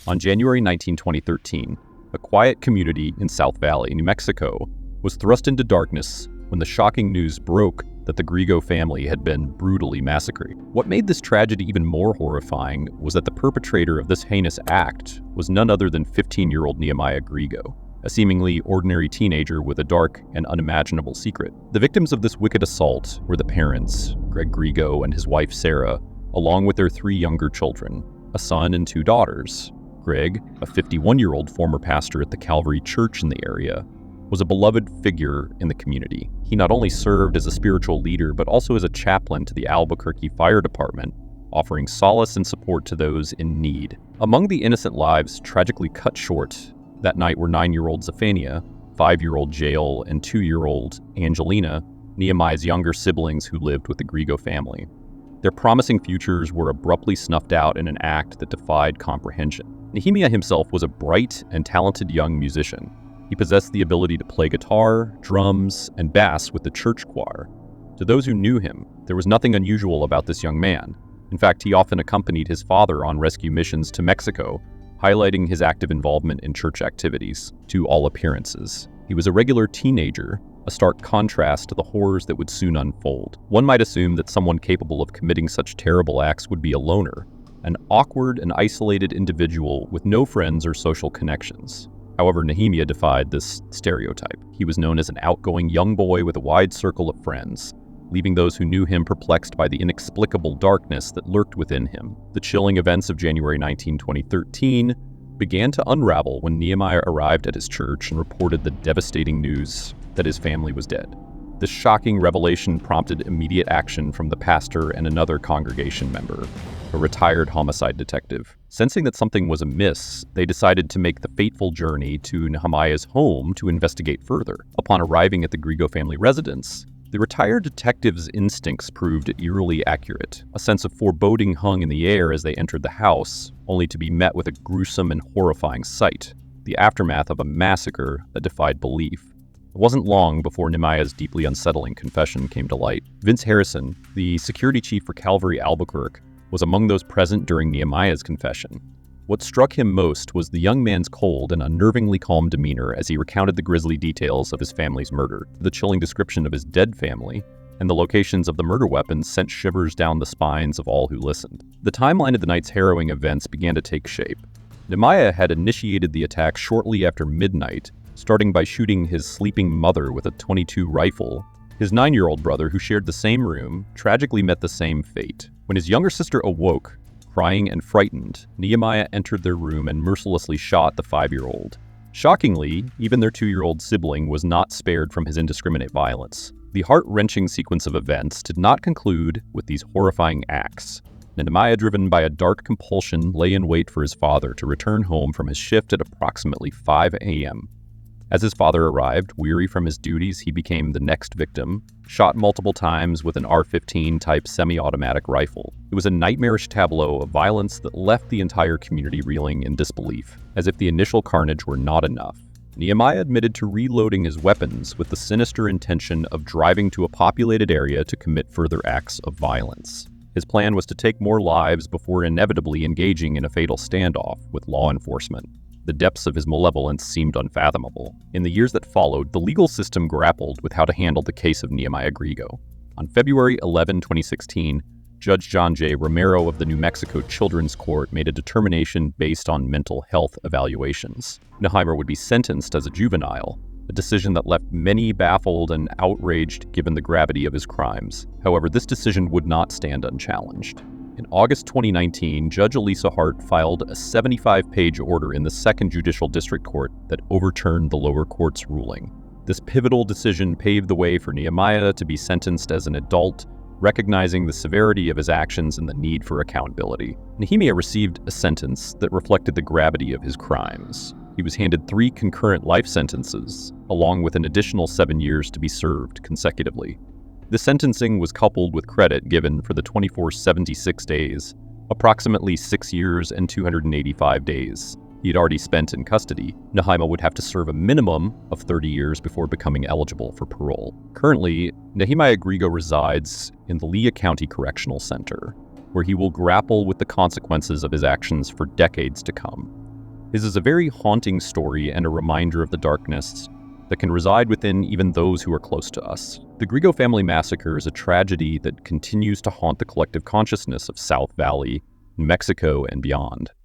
On January 19, 2013, a quiet community in South Valley, New Mexico, was thrust into darkness when the shocking news broke that the Griego family had been brutally massacred. What made this tragedy even more horrifying was that the perpetrator of this heinous act was none other than 15-year-old Nehemiah Griego, a seemingly ordinary teenager with a dark and unimaginable secret. The victims of this wicked assault were the parents, Greg Griego and his wife Sarah, along with their 3 younger children, a son and 2 daughters. Greg, a 51-year-old former pastor at the Calvary Church in the area, was a beloved figure in the community. He not only served as a spiritual leader, but also as a chaplain to the Albuquerque Fire Department, offering solace and support to those in need. Among the innocent lives tragically cut short that night were 9-year-old Zephania, 5-year-old Jael, and 2-year-old Angelina, Nehemiah's younger siblings who lived with the Griego family. Their promising futures were abruptly snuffed out in an act that defied comprehension. Nehemiah himself was a bright and talented young musician. He possessed the ability to play guitar, drums, and bass with the church choir. To those who knew him, there was nothing unusual about this young man. In fact, he often accompanied his father on rescue missions to Mexico, highlighting his active involvement in church activities, to all appearances. He was a regular teenager, a stark contrast to the horrors that would soon unfold. One might assume that someone capable of committing such terrible acts would be a loner, an awkward and isolated individual with no friends or social connections. However, Nehemiah defied this stereotype. He was known as an outgoing young boy with a wide circle of friends, leaving those who knew him perplexed by the inexplicable darkness that lurked within him. The chilling events of January 19, 2013 began to unravel when Nehemiah arrived at his church and reported the devastating news that his family was dead. This shocking revelation prompted immediate action from the pastor and another congregation member, a retired homicide detective. Sensing that something was amiss, they decided to make the fateful journey to Nehemiah's home to investigate further. Upon arriving at the Griego family residence, the retired detective's instincts proved eerily accurate. A sense of foreboding hung in the air as they entered the house, only to be met with a gruesome and horrifying sight, the aftermath of a massacre that defied belief. It wasn't long before Nehemiah's deeply unsettling confession came to light. Vince Harrison, the security chief for Calvary Albuquerque, was among those present during Nehemiah's confession. What struck him most was the young man's cold and unnervingly calm demeanor as he recounted the grisly details of his family's murder. The chilling description of his dead family and the locations of the murder weapons sent shivers down the spines of all who listened. The timeline of the night's harrowing events began to take shape. Nehemiah had initiated the attack shortly after midnight, starting by shooting his sleeping mother with a .22 rifle. His 9-year-old brother, who shared the same room, tragically met the same fate. When his younger sister awoke, crying and frightened, Nehemiah entered their room and mercilessly shot the 5-year-old. Shockingly, even their 2-year-old sibling was not spared from his indiscriminate violence. The heart-wrenching sequence of events did not conclude with these horrifying acts. Nehemiah, driven by a dark compulsion, lay in wait for his father to return home from his shift at approximately 5 a.m. As his father arrived, weary from his duties, he became the next victim, shot multiple times with an R-15 type semi-automatic rifle. It was a nightmarish tableau of violence that left the entire community reeling in disbelief. As if the initial carnage were not enough, Nehemiah admitted to reloading his weapons with the sinister intention of driving to a populated area to commit further acts of violence. His plan was to take more lives before inevitably engaging in a fatal standoff with law enforcement. The depths of his malevolence seemed unfathomable. In the years that followed, the legal system grappled with how to handle the case of Nehemiah Griego. On February 11, 2016, Judge John J. Romero of the New Mexico Children's Court made a determination based on mental health evaluations. Nehemiah would be sentenced as a juvenile, a decision that left many baffled and outraged given the gravity of his crimes. However, this decision would not stand unchallenged. In August 2019, Judge Elisa Hart filed a 75-page order in the Second Judicial District Court that overturned the lower court's ruling. This pivotal decision paved the way for Nehemiah to be sentenced as an adult, recognizing the severity of his actions and the need for accountability. Nehemiah received a sentence that reflected the gravity of his crimes. He was handed 3 concurrent life sentences, along with an additional 7 years to be served consecutively. The sentencing was coupled with credit given for the 2476 days, approximately 6 years and 285 days, he had already spent in custody. Nehemiah would have to serve a minimum of 30 years before becoming eligible for parole. Currently, Nehemiah Griego resides in the Lea County Correctional Center, where he will grapple with the consequences of his actions for decades to come. His is a very haunting story and a reminder of the darkness that can reside within even those who are close to us. The Griego family massacre is a tragedy that continues to haunt the collective consciousness of South Valley, New Mexico, and beyond.